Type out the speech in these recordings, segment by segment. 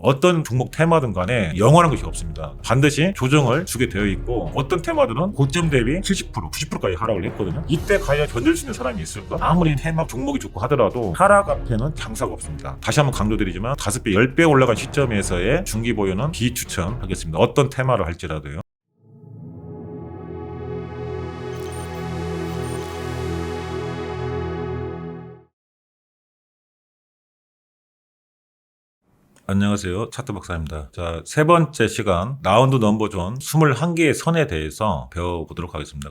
어떤 종목 테마든 간에 영원한 것이 없습니다. 반드시 조정을 주게 되어 있고 어떤 테마들은 고점 대비 70%, 90%까지 하락을 했거든요. 이때 과연 견딜 수 있는 사람이 있을까? 아무리 테마 종목이 좋고 하더라도 하락 앞에는 장사가 없습니다. 다시 한번 강조드리지만 5배, 10배 올라간 시점에서의 중기 보유는 비추천하겠습니다. 어떤 테마를 할지라도요. 안녕하세요. 차트 박사입니다. 자, 세 번째 시간 라운드 넘버존 21개의 선에 대해서 배워보도록 하겠습니다.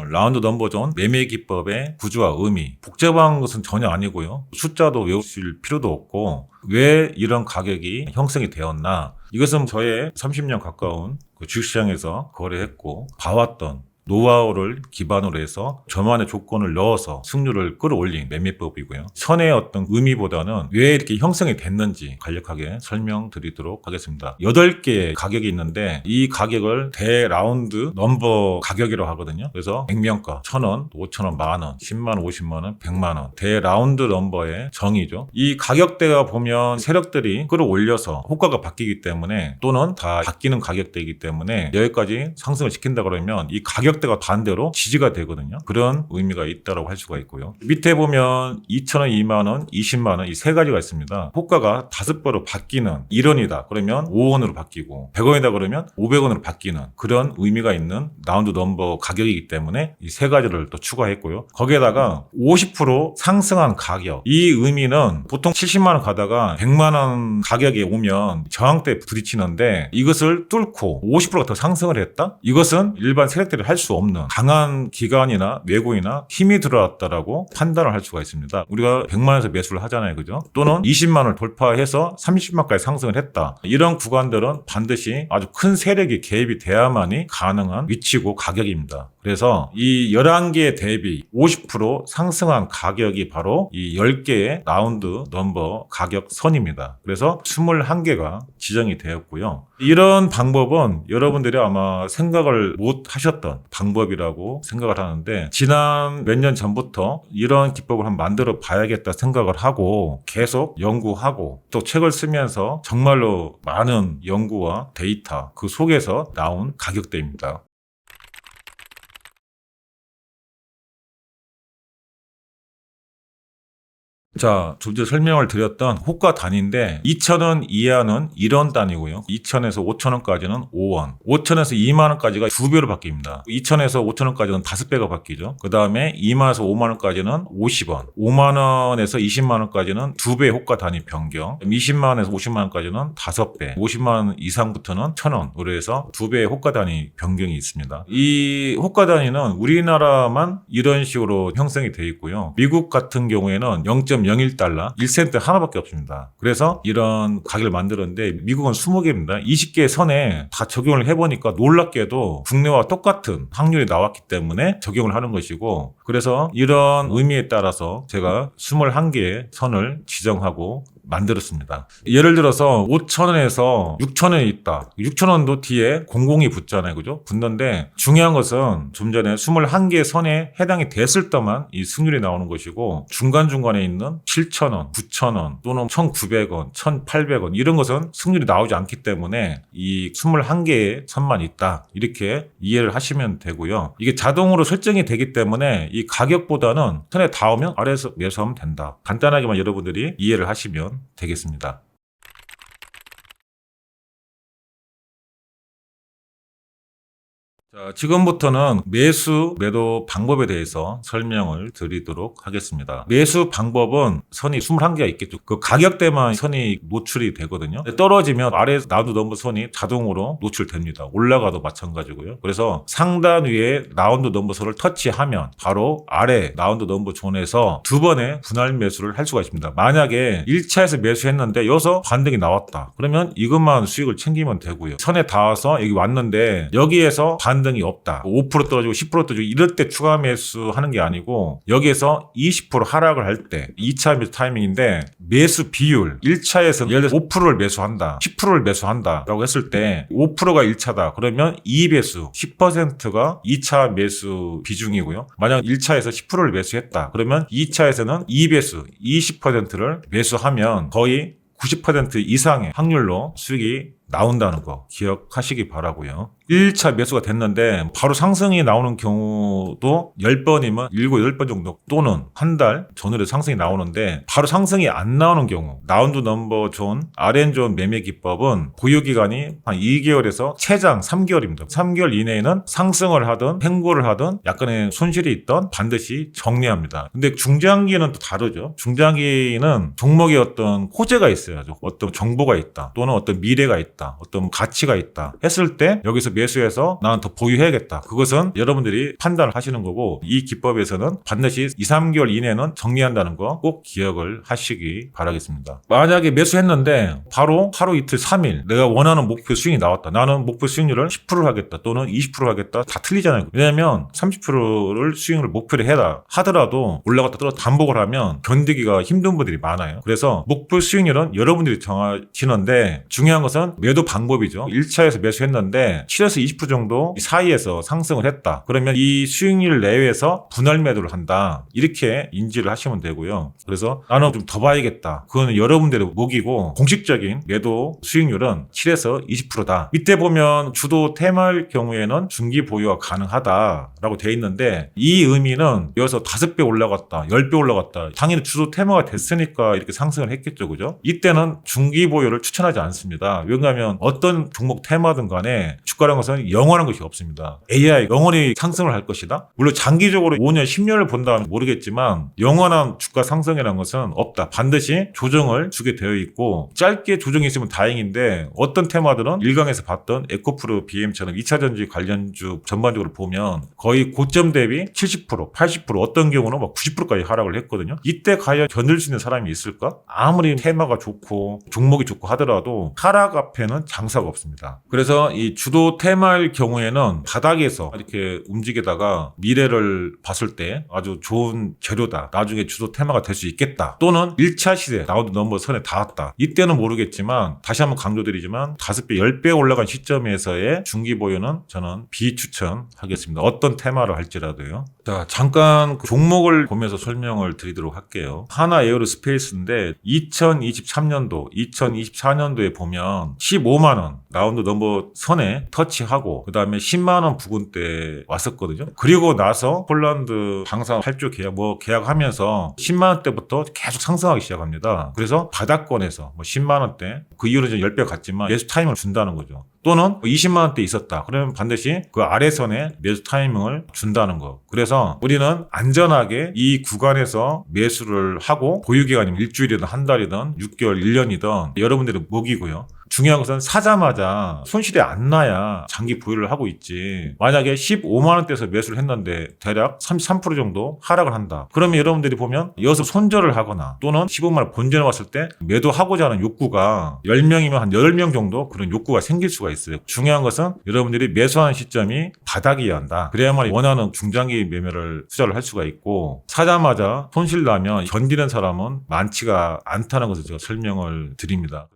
라운드 넘버존 매매 기법의 구조와 의미, 복잡한 것은 전혀 아니고요. 숫자도 외우실 필요도 없고 왜 이런 가격이 형성이 되었나, 이것은 저의 30년 가까운 주식시장에서 거래했고 봐왔던 노하우를 기반으로 해서 저만의 조건을 넣어서 승률을 끌어올린 매매법이고요. 선의 어떤 의미보다는 왜 이렇게 형성이 됐는지 간략하게 설명드리도록 하겠습니다. 8개의 가격이 있는데 이 가격을 대라운드 넘버 가격이라고 하거든요. 그래서 100명가 1,000원, 5,000원, 만원, 10만원, 50만원, 100만원 대라운드 넘버의 정의죠. 이 가격대가 보면 세력들이 끌어올려서 호가가 바뀌기 때문에 또는 다 바뀌는 가격대이기 때문에 여기까지 상승을 시킨다 그러면 이 가격대가 반대로 지지가 되거든요. 그런 의미가 있다고 할 수가 있고요. 밑에 보면 2,000원, 2만원, 20만원 이 세 가지가 있습니다. 호가가 5배로 바뀌는 1원이다 그러면 5원으로 바뀌고 100원이다 그러면 500원으로 바뀌는 그런 의미가 있는 라운드 넘버 가격이기 때문에 이 세 가지를 또 추가했고요. 거기에다가 50% 상승한 가격, 이 의미는 보통 70만원 가다가 100만원 가격에 오면 저항대에 부딪히는데 이것을 뚫고 50%가 더 상승을 했다? 이것은 일반 세력들이 할 수 없는 강한 기관이나 외국이나 힘이 들어왔다라고 판단을 할 수가 있습니다. 우리가 100만원에서 매수를 하잖아요. 그죠? 또는 20만원을 돌파해서 30만까지 상승을 했다. 이런 구간들은 반드시 아주 큰 세력이 개입이 돼야만이 가능한 위치고 가격입니다. 그래서 이 11개 대비 50% 상승한 가격이 바로 이 10개의 라운드 넘버 가격 선입니다. 그래서 21개가 지정이 되었고요. 이런 방법은 여러분들이 아마 생각을 못 하셨던 방법이라고 생각을 하는데 지난 몇 년 전부터 이런 기법을 한번 만들어 봐야겠다 생각을 하고 계속 연구하고 또 책을 쓰면서 정말로 많은 연구와 데이터 그 속에서 나온 가격대입니다. 자, 좀 전에 설명을 드렸던 호가 단위인데 2,000원 이하는 1원 단위고요. 2,000에서 5,000원까지는 5원, 5,000에서 2만원까지가 2배로 바뀝니다. 2,000에서 5,000원까지는 5배가 바뀌죠. 그 다음에 2만원에서 5만원까지는 50원, 5만원에서 20만원까지는 2배 호가 단위 변경, 20만원에서 50만원까지는 5배, 50만원 이상부터는 1,000원으로 해서 2배의 호가 단위 변경이 있습니다. 이 호가 단위는 우리나라만 이런 식으로 형성이 되어 있고요. 미국 같은 경우에는 0.01달러, 1센트 하나밖에 없습니다. 그래서 이런 가격을 만들었는데 미국은 20개입니다. 20개 선에 다 적용을 해보니까 놀랍게도 국내와 똑같은 확률이 나왔기 때문에 적용을 하는 것이고, 그래서 이런 의미에 따라서 제가 21개의 선을 지정하고 만들었습니다. 예를 들어서 5,000원에서 6,000원이 있다. 6,000원도 뒤에 00이 붙잖아요. 그죠? 붙는데 중요한 것은 좀 전에 21개 선에 해당이 됐을 때만 이 승률이 나오는 것이고 중간중간에 있는 7,000원, 9,000원 또는 1,900원, 1,800원 이런 것은 승률이 나오지 않기 때문에 이 21개의 선만 있다. 이렇게 이해를 하시면 되고요. 이게 자동으로 설정이 되기 때문에 이 가격보다는 선에 닿으면 아래에서 매수하면 된다. 간단하게만 여러분들이 이해를 하시면 되겠습니다. 자, 지금부터는 매수, 매도 방법에 대해서 설명을 드리도록 하겠습니다. 매수 방법은 선이 21개가 있겠죠. 그 가격대만 선이 노출이 되거든요. 떨어지면 아래에서 라운드 넘버 선이 자동으로 노출됩니다. 올라가도 마찬가지고요. 그래서 상단 위에 라운드 넘버 선을 터치하면 바로 아래 라운드 넘버 존에서 두 번의 분할 매수를 할 수가 있습니다. 만약에 1차에서 매수했는데 여기서 반등이 나왔다. 그러면 이것만 수익을 챙기면 되고요. 선에 닿아서 여기 왔는데 여기에서 반등 반등이 없다. 5% 떨어지고 10% 떨어지고 이럴 때 추가 매수하는 게 아니고 여기에서 20% 하락을 할 때 2차 매수 타이밍인데 매수 비율 1차에서 예를 들어서 5%를 매수한다. 10%를 매수한다. 라고 했을 때 5%가 1차다. 그러면 2배수 10%가 2차 매수 비중이고요. 만약 1차에서 10%를 매수했다. 그러면 2차에서는 2배수 20%를 매수하면 거의 90% 이상의 확률로 수익이 나온다는 거 기억하시기 바라고요. 1차 매수가 됐는데 바로 상승이 나오는 경우도 10번이면 7, 8번 정도 또는 한 달 전후로 상승이 나오는데 바로 상승이 안 나오는 경우 라운드 넘버 존, RN존 매매 기법은 보유기간이 한 2개월에서 최장 3개월입니다. 3개월 이내에는 상승을 하든 횡보를 하든 약간의 손실이 있던 반드시 정리합니다. 근데 중장기는 또 다르죠. 중장기는 종목에 어떤 호재가 있어요. 어떤 정보가 있다 또는 어떤 미래가 있다. 어떤 가치가 있다 했을 때 여기서 매수해서 나는 더 보유해야겠다. 그것은 여러분들이 판단을 하시는 거고 이 기법에서는 반드시 2, 3개월 이내는 정리한다는 거 꼭 기억을 하시기 바라겠습니다. 만약에 매수했는데 바로 하루 이틀 3일 내가 원하는 목표 수익이 나왔다. 나는 목표 수익률을 10% 하겠다 또는 20% 하겠다. 다 틀리잖아요. 왜냐하면 30%를 수익률을 목표로 해라 하더라도 올라갔다 떨어졌다 반복을 하면 견디기가 힘든 분들이 많아요. 그래서 목표 수익률은 여러분들이 정하시는데 중요한 것은 매도 방법이죠. 1차에서 매수했는데 7에서 20% 정도 사이에서 상승을 했다. 그러면 이 수익률 내외에서 분할 매도를 한다. 이렇게 인지를 하시면 되고요. 그래서 나는 좀 더 봐야겠다. 그거는 여러분들의 목이고 공식적인 매도 수익률은 7에서 20%다. 밑에 보면 주도 테마일 경우에는 중기 보유가 가능하다라고 돼 있는데 이 의미는 여기서 5배 올라갔다. 10배 올라갔다. 당연히 주도 테마가 됐으니까 이렇게 상승을 했겠죠. 그죠? 이때는 중기 보유를 추천하지 않습니다. 왜냐하면 어떤 종목 테마든 간에 주가라는 것은 영원한 것이 없습니다. AI 영원히 상승을 할 것이다. 물론 장기적으로 5년, 10년을 본다면 모르겠지만 영원한 주가 상승이라는 것은 없다. 반드시 조정을 주게 되어 있고 짧게 조정이 있으면 다행인데 어떤 테마들은 일강에서 봤던 에코프로 BM처럼 2차전지 관련주 전반적으로 보면 거의 고점 대비 70%, 80% 어떤 경우는 막 90%까지 하락을 했거든요. 이때 과연 견딜 수 있는 사람이 있을까? 아무리 테마가 좋고 종목이 좋고 하더라도 하락 앞에는 장사가 없습니다. 그래서 이 주도 테마일 경우에는 바닥에서 이렇게 움직이다가 미래를 봤을 때 아주 좋은 재료다. 나중에 주도 테마가 될 수 있겠다. 또는 1차 시세 라운드 넘버 선에 닿았다. 이때는 모르겠지만 다시 한번 강조드리지만 5배, 10배 올라간 시점에서의 중기 보유는 저는 비추천하겠습니다. 어떤 테마를 할지라도요. 자, 잠깐 종목을 보면서 설명을 드리도록 할게요. 하나 에어로스페이스인데 2023년도, 2024년도에 보면 15만 원 라운드 넘버 선에 터치하고 그 다음에 10만 원 부근대 왔었거든요. 그리고 나서 폴란드 방산 8조 계약하면서 10만 원대부터 계속 상승하기 시작합니다. 그래서 바닥권에서 10만 원대 그 이후로 10배 갔지만 매수 타이밍을 준다는 거죠. 또는 20만 원대 있었다. 그러면 반드시 그 아래선에 매수 타이밍을 준다는 거. 그래서 우리는 안전하게 이 구간에서 매수를 하고 보유기간이면 일주일이든 한 달이든 6개월, 1년이든 여러분들의 목이고요. 중요한 것은 사자마자 손실이 안 나야 장기 보유를 하고 있지. 만약에 15만 원대에서 매수를 했는데 대략 33% 정도 하락을 한다. 그러면 여러분들이 보면 여기서 손절을 하거나 또는 15만 원 본전에 왔을 때 매도하고자 하는 욕구가 10명이면 한 8명 정도 그런 욕구가 생길 수가 있어요. 중요한 것은 여러분들이 매수하는 시점이 바닥이어야 한다. 그래야만 원하는 중장기 매매를 투자를 할 수가 있고 사자마자 손실 나면 견디는 사람은 많지가 않다는 것을 제가 설명을 드립니다.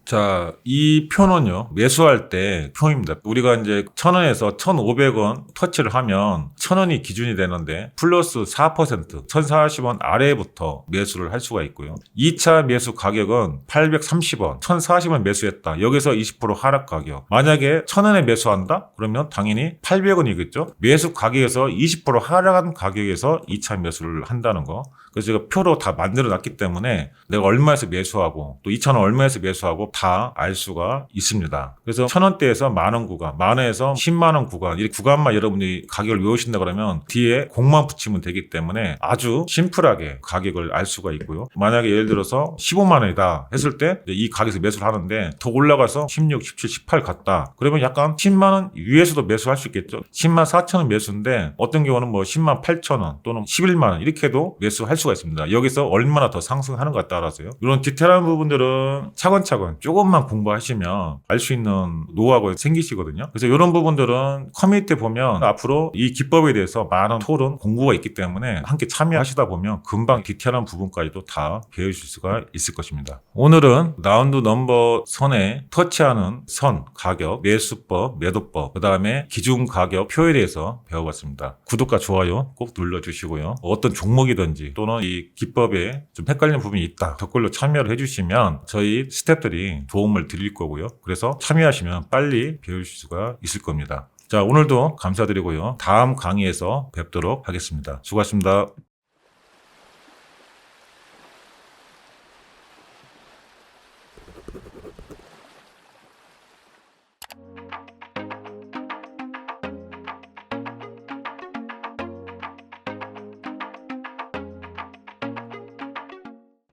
자, 이 표는요, 매수할 때 표입니다. 우리가 이제 1,000원에서 1,500원 터치를 하면 1,000원이 기준이 되는데 플러스 4%, 1,040원 아래부터 매수를 할 수가 있고요. 2차 매수 가격은 830원, 1,040원 매수했다. 여기서 20% 하락 가격. 만약에 1,000원에 매수한다? 그러면 당연히 800원이겠죠? 매수 가격에서 20% 하락한 가격에서 2차 매수를 한다는 거. 그래서 제가 표로 다 만들어 놨기 때문에 내가 얼마에서 매수하고 또 2,000원 얼마에서 매수하고 다 알 수가 있습니다. 그래서 1,000원대에서 만원 구간, 만원에서 10만원 구간, 이 구간만 여러분이 가격을 외우신다 그러면 뒤에 공만 붙이면 되기 때문에 아주 심플하게 가격을 알 수가 있고요. 만약에 예를 들어서 15만원이다 했을 때 이 가격에서 매수를 하는데 더 올라가서 16, 17, 18 갔다. 그러면 약간 10만원 위에서도 매수할 수 있겠죠. 10만 4천원 매수인데 어떤 경우는 뭐 10만 8천원 또는 11만원 이렇게 해도 매수할 수가 있습니다. 여기서 얼마나 더 상승하는 것 따라서요. 이런 디테일한 부분들은 차근차근 조금만 공부하시면 알 수 있는 노하우가 생기시거든요. 그래서 이런 부분들은 커뮤니티에 보면 앞으로 이 기법에 대해서 많은 토론, 공부가 있기 때문에 함께 참여하시다 보면 금방 디테일한 부분까지도 다 배우실 수가 있을 것입니다. 오늘은 라운드 넘버 선에 터치하는 선, 가격, 매수법, 매도법, 그 다음에 기준 가격 표에 대해서 배워봤습니다. 구독과 좋아요 꼭 눌러주시고요. 어떤 종목이든지 또는 이 기법에 좀 헷갈리는 부분이 있다. 댓글로 참여를 해주시면 저희 스태프들이 도움을 드릴 거고요. 그래서 참여하시면 빨리 배우실 수가 있을 겁니다. 자, 오늘도 감사드리고요. 다음 강의에서 뵙도록 하겠습니다. 수고하셨습니다.